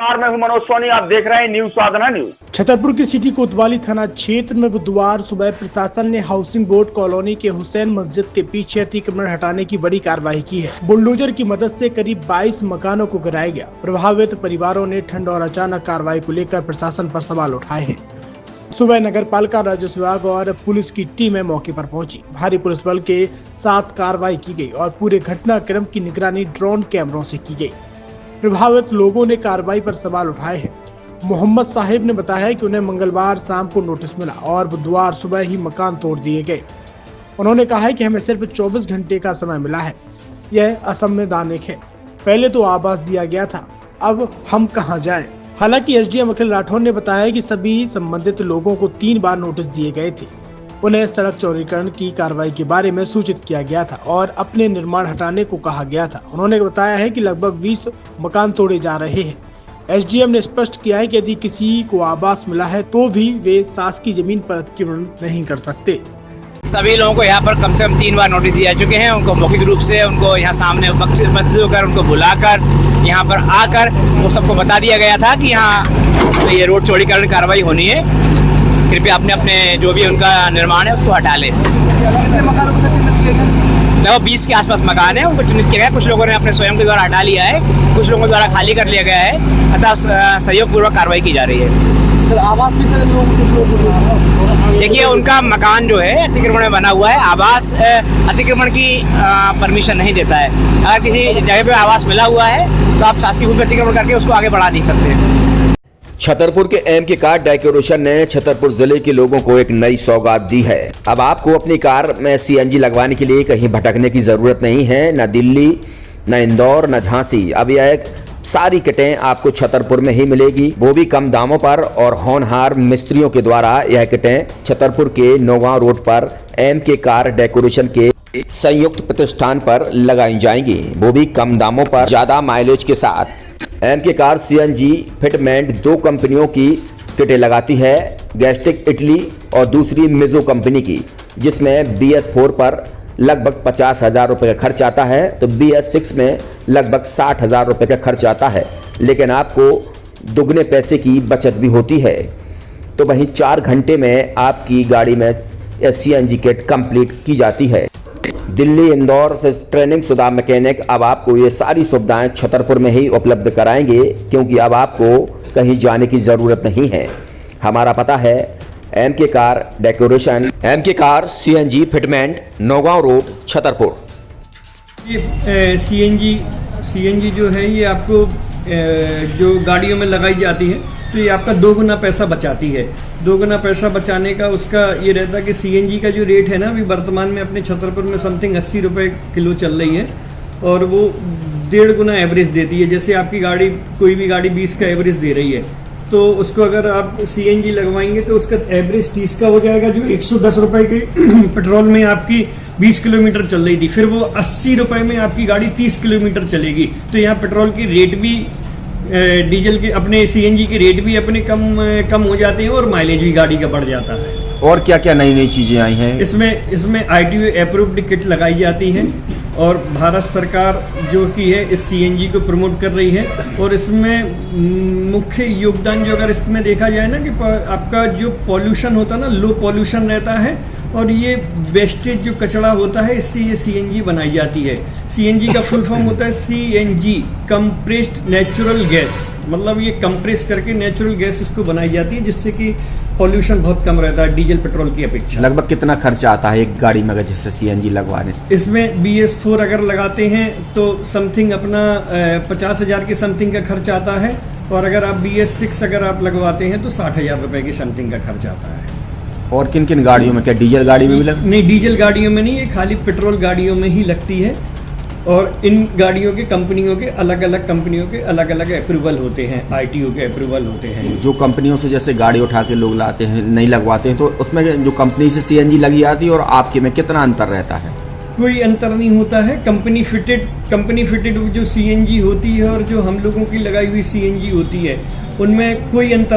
मैं हूं मनोज सोनी, आप देख रहे हैं न्यूज साधना न्यूज। छतरपुर के सिटी कोतवाली थाना क्षेत्र में बुधवार सुबह प्रशासन ने हाउसिंग बोर्ड कॉलोनी के हुसैन मस्जिद के पीछे अतिक्रमण हटाने की बड़ी कार्रवाई की है। बुलडोजर की मदद से करीब 22 मकानों को गिराया गया। प्रभावित परिवारों ने ठंड और अचानक कार्रवाई को लेकर प्रशासन पर सवाल उठाए हैं। सुबह नगर पालिका, राजस्व विभाग और पुलिस की टीमें मौके पर पहुंची। भारी पुलिस बल के साथ कार्रवाई की गई और पूरे घटनाक्रम की निगरानी ड्रोन कैमरों से की गई। प्रभावित लोगों ने कार्रवाई पर सवाल उठाए हैं। मोहम्मद साहिब ने बताया कि उन्हें मंगलवार शाम को नोटिस मिला और बुधवार सुबह ही मकान तोड़ दिए गए। उन्होंने कहा है कि हमें सिर्फ 24 घंटे का समय मिला है। यह असंवैधानिक है। पहले तो आवास दिया गया था, अब हम कहां जाएं? हालांकि एसडीएम अखिल राठौर ने बताया कि सभी संबंधित लोगों को 3 बार नोटिस दिए गए थे। उन्हें सड़क चौड़ीकरण की कार्रवाई के बारे में सूचित किया गया था और अपने निर्माण हटाने को कहा गया था। उन्होंने बताया है कि लगभग 20 मकान तोड़े जा रहे हैं। एसडीएम ने स्पष्ट किया है कि यदि किसी को आवास मिला है तो भी वे शासकीय जमीन पर अतिक्रमण नहीं कर सकते। सभी लोगों को यहाँ पर कम से कम 3 बार नोटिस दिया चुके हैं। उनको मौखिक रूप से उनको यहाँ सामने उपस्थित होकर उनको बुलाकर यहाँ पर आकर वो सबको बता दिया गया था कि यहाँ ये रोड चौड़ीकरण कार्रवाई होनी है, कृपया अपने जो भी उनका निर्माण है उसको हटा लें। लगभग 20 के आसपास मकान है, उनको चिन्हित किया गया। कुछ लोगों ने अपने स्वयं के द्वारा हटा लिया है, कुछ लोगों द्वारा खाली कर लिया गया है, अतः सहयोग पूर्वक कार्रवाई की जा रही है। आवास भी देखिए, उनका मकान जो है अतिक्रमण में बना हुआ है। आवास अतिक्रमण की परमिशन नहीं देता है। अगर किसी जगह पे आवास मिला हुआ है तो आप शासकीय भूमि पर अतिक्रमण करके उसको आगे बढ़ा नहीं सकते हैं। छतरपुर के एमके कार डेकोरेशन ने छतरपुर जिले के लोगों को एक नई सौगात दी है। अब आपको अपनी कार में सीएनजी लगवाने के लिए कहीं भटकने की जरूरत नहीं है। न दिल्ली, न इंदौर, न झांसी। अब यह सारी किटें आपको छतरपुर में ही मिलेगी, वो भी कम दामों पर। और होनहार मिस्त्रियों के द्वारा यह किटें छतरपुर के नौगांव रोड पर एमके कार डेकोरेशन के संयुक्त प्रतिष्ठान पर लगाई जाएंगी, वो भी कम दामों पर, ज्यादा माइलेज के साथ। एमके कार सीएनजी फिटमेंट 2 कंपनियों की किटें लगाती है, गैस्टिक इटली और दूसरी मिजो कंपनी की, जिसमें BS4 पर लगभग 50,000 रुपये का खर्च आता है तो BS6 में लगभग 60,000 रुपये का खर्च आता है। लेकिन आपको दुगने पैसे की बचत भी होती है। तो वहीं 4 घंटे में आपकी गाड़ी में सीएनजी किट कंप्लीट की जाती है। दिल्ली, इंदौर से ट्रेनिंग शुदा मैकेनिक अब आपको ये सारी सुविधाएं छतरपुर में ही उपलब्ध कराएंगे, क्योंकि अब आपको कहीं जाने की ज़रूरत नहीं है। हमारा पता है MK car decoration, MK car CNG fitment, Naugaon road, Chhatarpur. ये सीएनजी जो है ये आपको जो गाड़ियों में लगाई जाती है तो ये आपका 2 गुना पैसा बचाती है। 2 गुना पैसा बचाने का उसका ये रहता है कि सीएनजी का जो रेट है ना, अभी वर्तमान में अपने छतरपुर में समथिंग 80 रुपये किलो चल रही है और वो 1.5 गुना एवरेज देती है। जैसे आपकी गाड़ी, कोई भी गाड़ी 20 का एवरेज दे रही है तो उसको अगर आप सीएनजी लगवाएंगे तो उसका एवरेज 30 का हो जाएगा। जो 110 रुपए की पेट्रोल में आपकी 20 किलोमीटर चल रही थी, फिर वो 80 रुपए में आपकी गाड़ी 30 किलोमीटर चलेगी। तो यहाँ पेट्रोल की रेट भी, डीजल के, अपने सीएनजी के रेट भी अपने कम हो जाते हैं और माइलेज भी गाड़ी का बढ़ जाता है। और क्या क्या नई चीजें आई हैं? इसमें ITO अप्रूव्ड किट लगाई जाती है और भारत सरकार जो की है इस सीएनजी को प्रमोट कर रही है। और इसमें मुख्य योगदान जो अगर इसमें देखा जाए ना कि आपका जो पॉल्यूशन होता है ना, लो पॉल्यूशन रहता है और ये वेस्टेज जो कचरा होता है इससे ये सीएनजी बनाई जाती है। सीएनजी का फुल फॉर्म होता है CNG, कंप्रेस्ड नेचुरल गैस। मतलब ये कंप्रेस करके नेचुरल गैस इसको बनाई जाती है, जिससे कि पॉल्यूशन बहुत कम रहता है डीजल पेट्रोल की अपेक्षा। लगभग कितना खर्चा आता है एक गाड़ी में अगर जैसे सीएनजी लगवाने? इसमें BS4 अगर लगाते हैं तो समथिंग अपना 50,000 के समथिंग का खर्च आता है और अगर आप BS6 अगर आप लगवाते हैं तो 60,000 रुपए की समथिंग का खर्च आता है। और किन किन गाड़ियों में? क्या डीजल गाड़ी में भी नहीं, डीजल गाड़ियों में नहीं, ये खाली पेट्रोल गाड़ियों में ही लगती है। और इन गाड़ियों के कंपनियों के अलग अलग अप्रूवल होते हैं, ITO के अप्रूवल होते हैं। जो कंपनियों से जैसे गाड़ी उठा के लोग लाते हैं, नहीं लगवाते हैं, तो उसमें जो कंपनी से सीएनजी लगी जाती है और आपके में कितना अंतर रहता है? कोई अंतर नहीं होता है। कंपनी फिटेड जो सीएनजी होती है और जो हम लोगों की लगाई हुई सीएनजी होती है, उनमें कोई अंतर